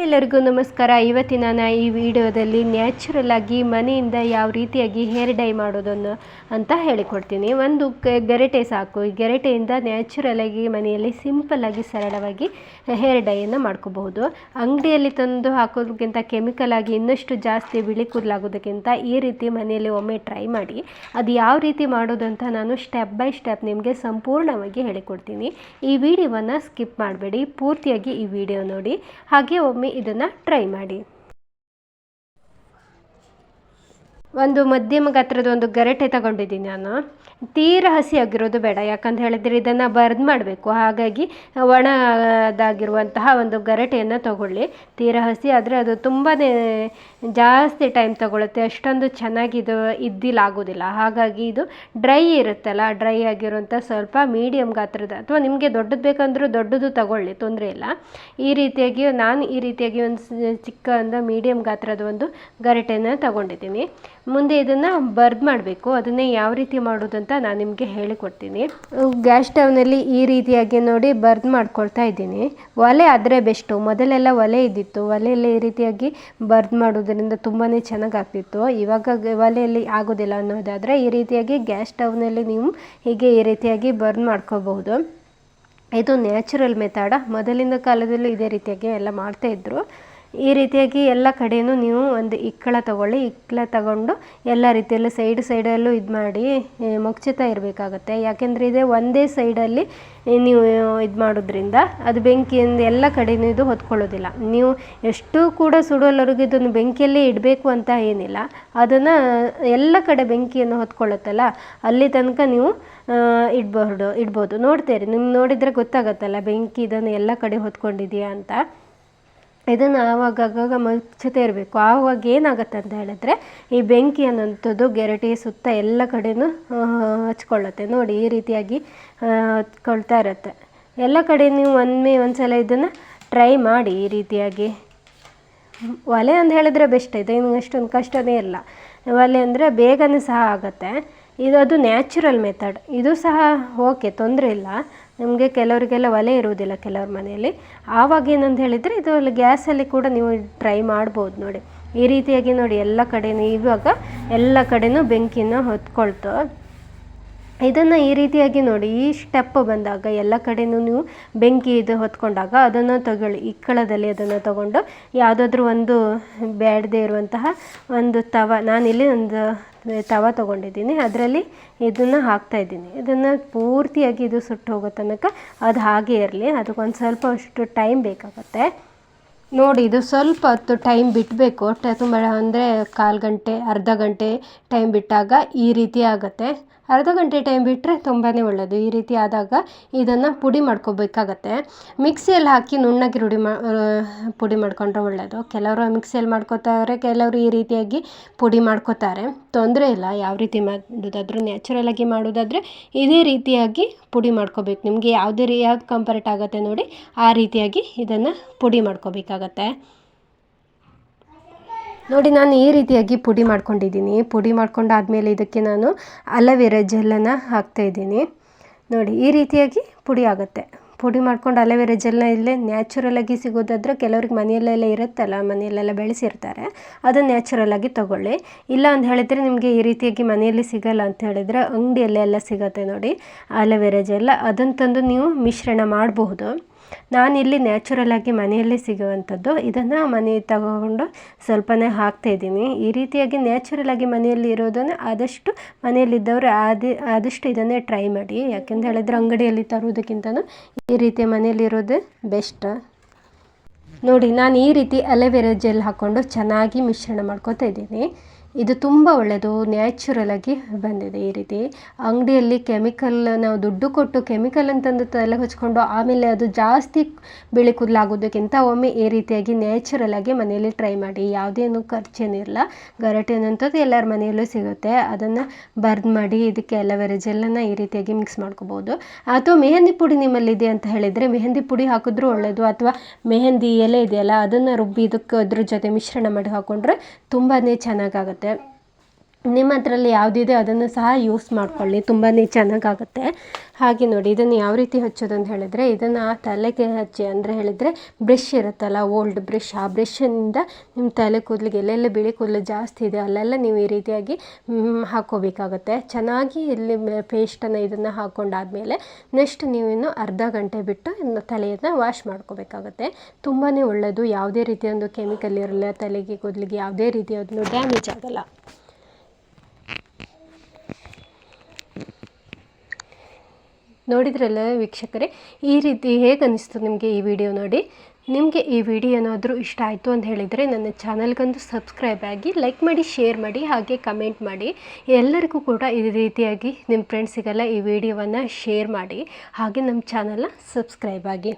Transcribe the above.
ಎಲ್ಲರಿಗೂ ನಮಸ್ಕಾರ. ಇವತ್ತಿನ ನಾನು ಈ ವಿಡಿಯೋದಲ್ಲಿ ನ್ಯಾಚುರಲ್ ಆಗಿ ಮನೆಯಿಂದ ಯಾವ ರೀತಿಯಾಗಿ ಹೇರ್ ಡೈ ಮಾಡೋದನ್ನು ಅಂತ ಹೇಳಿಕೊಡ್ತೀನಿ. ಒಂದು ಗೆರಟೆ ಸಾಕು. ಈ ಗೆರಟೆಯಿಂದ ನ್ಯಾಚುರಲ್ ಆಗಿ ಮನೆಯಲ್ಲಿ ಸಿಂಪಲ್ ಆಗಿ ಸರಳವಾಗಿ ಹೇರ್ ಡೈಯನ್ನು ಮಾಡ್ಕೋಬಹುದು. ಅಂಗಡಿಯಲ್ಲಿ ತಂದು ಹಾಕೋದಕ್ಕಿಂತ ಕೆಮಿಕಲ್ ಆಗಿ ಇನ್ನಷ್ಟು ಜಾಸ್ತಿ ಬಿಳಿ ಕೂದಲಾಗೋದಕ್ಕಿಂತ ಈ ರೀತಿ ಮನೆಯಲ್ಲಿ ಒಮ್ಮೆ ಟ್ರೈ ಮಾಡಿ. ಅದು ಯಾವ ರೀತಿ ಮಾಡೋದು ಅಂತ ನಾನು ಸ್ಟೆಪ್ ಬೈ ಸ್ಟೆಪ್ ನಿಮಗೆ ಸಂಪೂರ್ಣವಾಗಿ ಹೇಳಿಕೊಡ್ತೀನಿ. ಈ ವಿಡಿಯೋವನ್ನು ಸ್ಕಿಪ್ ಮಾಡಬೇಡಿ, ಪೂರ್ತಿಯಾಗಿ ಈ ವಿಡಿಯೋ ನೋಡಿ. ಹಾಗೆ ಒಮ್ಮೆ ಇದನ್ನು ಟ್ರೈ ಮಾಡಿ. ಒಂದು ಮಧ್ಯಮ ಗಾತ್ರದ ಒಂದು ಗೆರಟೆ ತಗೊಂಡಿದ್ದೀನಿ ನಾನು. ತೀರಾ ಹಸಿಯಾಗಿರೋದು ಬೇಡ, ಯಾಕಂತ ಹೇಳಿದರೆ ಇದನ್ನು ಬರ್ದ್ ಮಾಡಬೇಕು. ಹಾಗಾಗಿ ಒಣದಾಗಿರುವಂತಹ ಒಂದು ಗೆರಟೆಯನ್ನು ತಗೊಳ್ಳಿ. ತೀರಾ ಹಸಿ ಆದರೆ ಅದು ತುಂಬಾ ಜಾಸ್ತಿ ಟೈಮ್ ತಗೊಳುತ್ತೆ, ಅಷ್ಟೊಂದು ಚೆನ್ನಾಗಿದು ಇದ್ದಿಲಾಗೋದಿಲ್ಲ. ಹಾಗಾಗಿ ಇದು ಡ್ರೈ ಇರುತ್ತಲ್ಲ, ಡ್ರೈ ಆಗಿರುವಂಥ ಸ್ವಲ್ಪ ಮೀಡಿಯಮ್ ಗಾತ್ರದ, ಅಥವಾ ನಿಮಗೆ ದೊಡ್ಡದು ಬೇಕಂದ್ರೂ ದೊಡ್ಡದು ತಗೊಳ್ಳಿ, ತೊಂದರೆ ಇಲ್ಲ. ಈ ರೀತಿಯಾಗಿ ಒಂದು ಚಿಕ್ಕ ಒಂದು ಮೀಡಿಯಮ್ ಗಾತ್ರದ ಒಂದು ಗೆರಟೆಯನ್ನು ತಗೊಂಡಿದ್ದೀನಿ. ಮುಂದೆ ಇದನ್ನು ಬರ್ದ್ ಮಾಡಬೇಕು. ಅದನ್ನೇ ಯಾವ ರೀತಿ ಮಾಡೋದು ಅಂತ ನಾನು ನಿಮಗೆ ಹೇಳಿಕೊಡ್ತೀನಿ. ಗ್ಯಾಸ್ ಸ್ಟವ್ನಲ್ಲಿ ಈ ರೀತಿಯಾಗಿ ನೋಡಿ ಬರ್ದ್ ಮಾಡ್ಕೊಳ್ತಾ ಇದ್ದೀನಿ. ಒಲೆ ಆದರೆ ಬೆಸ್ಟು. ಮೊದಲೆಲ್ಲ ಒಲೆ ಇದ್ದಿತ್ತು, ಒಲೆಯಲ್ಲಿ ಈ ರೀತಿಯಾಗಿ ಬರ್ದ್ ಮಾಡೋದ್ರಿಂದ ತುಂಬಾ ಚೆನ್ನಾಗಿ ಆಗ್ತಿತ್ತು. ಇವಾಗ ಒಲೆಯಲ್ಲಿ ಆಗೋದಿಲ್ಲ ಅನ್ನೋದಾದರೆ ಈ ರೀತಿಯಾಗಿ ಗ್ಯಾಸ್ ಸ್ಟವ್ನಲ್ಲಿ ನೀವು ಹೀಗೆ ಈ ರೀತಿಯಾಗಿ ಬರ್ದ್ ಮಾಡ್ಕೋಬಹುದು. ಇದು ನ್ಯಾಚುರಲ್ ಮೆಥಡ. ಮೊದಲಿನ ಕಾಲದಲ್ಲಿ ಇದೇ ರೀತಿಯಾಗಿ ಎಲ್ಲ ಮಾಡ್ತಾಯಿದ್ರು. ಈ ರೀತಿಯಾಗಿ ಎಲ್ಲ ಕಡೆಯೂ ನೀವು ಒಂದು ಇಕ್ಕಳ ತಗೊಳ್ಳಿ. ಇಕ್ಕಳ ತಗೊಂಡು ಎಲ್ಲ ರೀತಿಯಲ್ಲೂ ಸೈಡಲ್ಲೂ ಇದು ಮಾಡಿ ಮುಚ್ಚುತ್ತಾ ಇರಬೇಕಾಗತ್ತೆ. ಯಾಕೆಂದರೆ ಇದೇ ಒಂದೇ ಸೈಡಲ್ಲಿ ನೀವು ಇದು ಮಾಡೋದ್ರಿಂದ ಅದು ಬೆಂಕಿಯಿಂದ ಎಲ್ಲ ಕಡೆಯೂ ಇದು ಹೊತ್ಕೊಳ್ಳೋದಿಲ್ಲ. ನೀವು ಎಷ್ಟು ಕೂಡ ಸುಡೋಲ್ಲವರೆಗೂ ಇದನ್ನು ಬೆಂಕಿಯಲ್ಲೇ ಇಡಬೇಕು ಅಂತ ಏನಿಲ್ಲ. ಅದನ್ನು ಎಲ್ಲ ಕಡೆ ಬೆಂಕಿಯನ್ನು ಹೊತ್ಕೊಳ್ಳುತ್ತಲ್ಲ, ಅಲ್ಲಿ ತನಕ ನೀವು ಇಡ್ಬೋದು. ನೋಡ್ತೀರಿ, ನಿಮ್ಗೆ ನೋಡಿದರೆ ಗೊತ್ತಾಗತ್ತಲ್ಲ ಬೆಂಕಿ ಇದನ್ನು ಎಲ್ಲ ಕಡೆ ಹೊತ್ಕೊಂಡಿದೆಯಾ ಅಂತ. ಇದನ್ನು ಆವಾಗ ಮುಚ್ಚುತ್ತಾ ಇರಬೇಕು. ಆವಾಗ ಏನಾಗುತ್ತೆ ಅಂತ ಹೇಳಿದ್ರೆ ಈ ಬೆಂಕಿ ಅನ್ನೋಂಥದ್ದು ಗೆರಟೆ ಸುತ್ತ ಎಲ್ಲ ಕಡೆಯೂ ಹಚ್ಕೊಳ್ಳುತ್ತೆ. ನೋಡಿ, ಈ ರೀತಿಯಾಗಿ ಹಚ್ಕೊಳ್ತಾ ಇರುತ್ತೆ ಎಲ್ಲ ಕಡೆ. ನೀವು ಒಂದ್ಸಲ ಇದನ್ನು ಟ್ರೈ ಮಾಡಿ. ಈ ರೀತಿಯಾಗಿ ಒಲೆ ಅಂತ ಹೇಳಿದ್ರೆ ಬೆಸ್ಟ್. ಇದೆ ಅಷ್ಟೊಂದು ಕಷ್ಟನೇ ಇಲ್ಲ. ಒಲೆ ಅಂದರೆ ಬೇಗನೆ ಸಹ ಆಗುತ್ತೆ. ಅದು ನ್ಯಾಚುರಲ್ ಮೆಥಡ್. ಇದು ಸಹ ಓಕೆ, ತೊಂದರೆ ಇಲ್ಲ. ನಮಗೆ ಕೆಲವರಿಗೆಲ್ಲ ಒಲೆ ಇರುವುದಿಲ್ಲ ಕೆಲವ್ರ ಮನೆಯಲ್ಲಿ. ಆವಾಗ ಏನಂತ ಹೇಳಿದರೆ ಇದು ಗ್ಯಾಸಲ್ಲಿ ಕೂಡ ನೀವು ಟ್ರೈ ಮಾಡ್ಬೋದು. ನೋಡಿ, ಈ ರೀತಿಯಾಗಿ ನೋಡಿ ಎಲ್ಲ ಕಡೆಯೂ ಇವಾಗ ಎಲ್ಲ ಕಡೆಯೂ ಬೆಂಕಿನ ಹೊತ್ಕೊಳ್ತು. ಇದನ್ನು ಈ ರೀತಿಯಾಗಿ ನೋಡಿ, ಈ ಸ್ಟೆಪ್ ಬಂದಾಗ ಎಲ್ಲ ಕಡೆಯೂ ನೀವು ಬೆಂಕಿ ಇದು ಹೊತ್ಕೊಂಡಾಗ ಅದನ್ನು ತಗೊಳ್ಳಿ. ಇಕ್ಕಳದಲ್ಲಿ ಅದನ್ನು ತಗೊಂಡು ಯಾವುದಾದ್ರೂ ಒಂದು ಬೇಡದೇ ಇರುವಂತಹ ಒಂದು ನಾನಿಲ್ಲಿ ಒಂದು ತವ ತೊಗೊಂಡಿದ್ದೀನಿ. ಅದರಲ್ಲಿ ಇದನ್ನು ಹಾಕ್ತಾಯಿದ್ದೀನಿ. ಇದನ್ನು ಪೂರ್ತಿಯಾಗಿ ಇದು ಸುಟ್ಟು ಹೋಗೋ ತನಕ ಅದು ಹಾಗೆ ಇರಲಿ. ಅದಕ್ಕೊಂದು ಸ್ವಲ್ಪ ಅಷ್ಟು ಟೈಮ್ ಬೇಕಾಗುತ್ತೆ. ನೋಡಿ, ಇದು ಸ್ವಲ್ಪ ಹೊತ್ತು ಟೈಮ್ ಬಿಡಬೇಕು. ತುಂಬ ಅಂದರೆ ಕಾಲು ಗಂಟೆ, ಅರ್ಧ ಗಂಟೆ ಟೈಮ್ ಬಿಟ್ಟಾಗ ಈ ರೀತಿ ಆಗುತ್ತೆ. ಅರ್ಧ ಗಂಟೆ ಟೈಮ್ ಬಿಟ್ಟರೆ ತುಂಬಾ ಒಳ್ಳೆಯದು. ಈ ರೀತಿ ಆದಾಗ ಇದನ್ನು ಪುಡಿ ಮಾಡ್ಕೋಬೇಕಾಗತ್ತೆ. ಮಿಕ್ಸಿಯಲ್ಲಿ ಹಾಕಿ ನುಣ್ಣಗೆ ಪುಡಿ ಮಾಡ್ಕೊಂಡ್ರೆ ಒಳ್ಳೆಯದು. ಕೆಲವರು ಮಿಕ್ಸಿಯಲ್ಲಿ ಮಾಡ್ಕೋತಾರೆ, ಕೆಲವರು ಈ ರೀತಿಯಾಗಿ ಪುಡಿ ಮಾಡ್ಕೋತಾರೆ. ತೊಂದರೆ ಇಲ್ಲ. ಯಾವ ರೀತಿ ಮಾಡೋದಾದರೂ, ನ್ಯಾಚುರಲ್ ಆಗಿ ಮಾಡೋದಾದರೆ ಇದೇ ರೀತಿಯಾಗಿ ಪುಡಿ ಮಾಡ್ಕೋಬೇಕು. ನಿಮಗೆ ಯಾವ್ದು ಕಂಫರ್ಟ್ ಆಗುತ್ತೆ ನೋಡಿ, ಆ ರೀತಿಯಾಗಿ ಇದನ್ನು ಪುಡಿ ಮಾಡ್ಕೋಬೇಕಾಗತ್ತೆ. ನೋಡಿ, ನಾನು ಈ ರೀತಿಯಾಗಿ ಪುಡಿ ಮಾಡ್ಕೊಂಡಿದ್ದೀನಿ. ಪುಡಿ ಮಾಡ್ಕೊಂಡಾದಮೇಲೆ ಇದಕ್ಕೆ ನಾನು ಅಲೋವೆರಾ ಜೆಲ್ಲನ್ನು ಹಾಕ್ತಾಯಿದ್ದೀನಿ. ನೋಡಿ, ಈ ರೀತಿಯಾಗಿ ಪುಡಿ ಆಗುತ್ತೆ. ಪುಡಿ ಮಾಡ್ಕೊಂಡು ಅಲೋವೆರಾ ಜೆಲ್ನ ಇಲ್ಲೇ ನ್ಯಾಚುರಲಾಗಿ ಸಿಗೋದಾದರೆ ಕೆಲವ್ರಿಗೆ ಮನೆಯಲ್ಲೆಲ್ಲ ಇರುತ್ತಲ್ಲ, ಮನೆಯಲ್ಲೆಲ್ಲ ಬೆಳೆಸಿರ್ತಾರೆ, ಅದನ್ನು ನ್ಯಾಚುರಲಾಗಿ ತೊಗೊಳ್ಳಿ. ಇಲ್ಲ ಅಂತ ಹೇಳಿದರೆ ನಿಮಗೆ ಈ ರೀತಿಯಾಗಿ ಮನೆಯಲ್ಲಿ ಸಿಗಲ್ಲ ಅಂತ ಹೇಳಿದರೆ ಅಂಗಡಿಯಲ್ಲೆಲ್ಲ ಸಿಗುತ್ತೆ ನೋಡಿ ಅಲೋವೆರಾ ಜೆಲ್. ಅದನ್ನು ತಂದು ನೀವು ಮಿಶ್ರಣ ಮಾಡಬಹುದು. ನಾನಿಲ್ಲಿ ನ್ಯಾಚುರಲಾಗಿ ಮನೆಯಲ್ಲೇ ಸಿಗುವಂಥದ್ದು ಇದನ್ನು ಮನೆಗೆ ತಗೊಂಡು ಸ್ವಲ್ಪನೇ ಹಾಕ್ತಾಯಿದ್ದೀನಿ. ಈ ರೀತಿಯಾಗಿ ನ್ಯಾಚುರಲಾಗಿ ಮನೆಯಲ್ಲಿ ಇರೋದನ್ನು ಆದಷ್ಟು ಮನೆಯಲ್ಲಿದ್ದವರು ಆದಷ್ಟು ಇದನ್ನೇ ಟ್ರೈ ಮಾಡಿ. ಯಾಕೆಂತ ಹೇಳಿದ್ರೆ ಅಂಗಡಿಯಲ್ಲಿ ತರುವುದಕ್ಕಿಂತನೂ ಈ ರೀತಿ ಮನೆಯಲ್ಲಿರೋದೇ ಬೆಸ್ಟ್. ನೋಡಿ, ನಾನು ಈ ರೀತಿ ಅಲೋವೆರಾ ಜೆಲ್ ಹಾಕ್ಕೊಂಡು ಚೆನ್ನಾಗಿ ಮಿಶ್ರಣ ಮಾಡ್ಕೊತಾ ಇದ್ದೀನಿ. ಇದು ತುಂಬ ಒಳ್ಳೆಯದು, ನ್ಯಾಚುರಲಾಗಿ ಬಂದಿದೆ. ಈ ರೀತಿ ಅಂಗಡಿಯಲ್ಲಿ ಕೆಮಿಕಲ್, ನಾವು ದುಡ್ಡು ಕೊಟ್ಟು ಕೆಮಿಕಲ್ ಅಂತಂದು ತಲೆ ಹಚ್ಕೊಂಡು ಆಮೇಲೆ ಅದು ಜಾಸ್ತಿ ಬಿಳಿ ಕೂದಲಾಗೋದಕ್ಕಿಂತ ಒಮ್ಮೆ ಈ ರೀತಿಯಾಗಿ ನ್ಯಾಚುರಲಾಗಿ ಮನೆಯಲ್ಲಿ ಟ್ರೈ ಮಾಡಿ. ಯಾವುದೇನು ಖರ್ಚೇನಿಲ್ಲ. ಗೆರಟೆ ಅನ್ನೋಂಥದ್ದು ಎಲ್ಲರ ಮನೆಯಲ್ಲೂ ಸಿಗುತ್ತೆ. ಅದನ್ನು ಬರ್ದ್ ಮಾಡಿ ಇದಕ್ಕೆ ಅಲೋವೆರಾ ಜೆಲ್ಲನ್ನು ಈ ರೀತಿಯಾಗಿ ಮಿಕ್ಸ್ ಮಾಡ್ಕೋಬೋದು. ಅಥವಾ ಮೆಹಂದಿ ಪುಡಿ ನಿಮ್ಮಲ್ಲಿದೆ ಅಂತ ಹೇಳಿದರೆ ಮೆಹಂದಿ ಪುಡಿ ಹಾಕಿದ್ರೂ ಒಳ್ಳೆಯದು. ಅಥವಾ ಮೆಹಂದಿ ಎಲೆ ಇದೆಯಲ್ಲ, ಅದನ್ನು ರುಬ್ಬಿ ಅದ್ರ ಜೊತೆ ಮಿಶ್ರಣ ಮಾಡಿ ಹಾಕ್ಕೊಂಡ್ರೆ ತುಂಬಾ ಚೆನ್ನಾಗಾಗುತ್ತೆ. ನಿಮ್ಮ ಹತ್ರಲ್ಲಿ ಯಾವುದಿದೆ ಅದನ್ನು ಸಹ ಯೂಸ್ ಮಾಡ್ಕೊಳ್ಳಿ, ತುಂಬಾ ಚೆನ್ನಾಗಾಗುತ್ತೆ. ಹಾಗೆ ನೋಡಿ ಇದನ್ನು ಯಾವ ರೀತಿ ಹಚ್ಚೋದು ಅಂತ ಹೇಳಿದರೆ, ಇದನ್ನು ತಲೆಗೆ ಹಚ್ಚಿ ಅಂದರೆ ಹೇಳಿದರೆ ಬ್ರಷ್ ಇರುತ್ತಲ್ಲ, ಓಲ್ಡ್ ಬ್ರಷ್, ಆ ಬ್ರಷಿಂದ ನಿಮ್ಮ ತಲೆ ಕೂದಲಿಗೆ ಎಲ್ಲೆಲ್ಲ ಬಿಳಿ ಕೂದಲು ಜಾಸ್ತಿ ಇದೆ ಅಲ್ಲೆಲ್ಲ ನೀವು ಈ ರೀತಿಯಾಗಿ ಹಾಕ್ಕೋಬೇಕಾಗುತ್ತೆ. ಚೆನ್ನಾಗಿ ಇಲ್ಲಿ ಪೇಸ್ಟನ್ನು ಇದನ್ನು ಹಾಕ್ಕೊಂಡಾದಮೇಲೆ ನೆಕ್ಸ್ಟ್ ನೀವು ಇನ್ನು ಅರ್ಧ ಗಂಟೆ ಬಿಟ್ಟು ಇನ್ನು ತಲೆಯನ್ನು ವಾಶ್ ಮಾಡ್ಕೋಬೇಕಾಗುತ್ತೆ. ತುಂಬಾ ಒಳ್ಳೆಯದು, ಯಾವುದೇ ರೀತಿಯ ಒಂದು ಕೆಮಿಕಲ್ ಇರಲ್ಲ, ತಲೆಗೆ ಕೂದಲಿಗೆ ಯಾವುದೇ ರೀತಿಯಾದ ಡ್ಯಾಮೇಜ್ ಆಗಲ್ಲ. ನೋಡಿದ್ರಲ್ಲ ವೀಕ್ಷಕರೇ, ಈ ರೀತಿ ಹೇಗೆ ಅನ್ನಿಸ್ತು ನಿಮಗೆ ಈ ವಿಡಿಯೋ ನೋಡಿ? ನಿಮಗೆ ಈ ವಿಡಿಯೋ ಏನಾದರೂ ಇಷ್ಟ ಆಯಿತು ಅಂತ ಹೇಳಿದರೆ ನನ್ನ ಚಾನಲ್ಗೊಂದು ಸಬ್ಸ್ಕ್ರೈಬ್ ಆಗಿ, ಲೈಕ್ ಮಾಡಿ, ಶೇರ್ ಮಾಡಿ, ಹಾಗೆ ಕಮೆಂಟ್ ಮಾಡಿ. ಎಲ್ಲರಿಗೂ ಕೂಡ ಈ ರೀತಿಯಾಗಿ ನಿಮ್ಮ ಫ್ರೆಂಡ್ಸಿಗೆಲ್ಲ ಈ ವಿಡಿಯೋವನ್ನು ಶೇರ್ ಮಾಡಿ, ಹಾಗೆ ನಮ್ಮ ಚಾನಲ್ನ ಸಬ್ಸ್ಕ್ರೈಬ್ ಆಗಿ.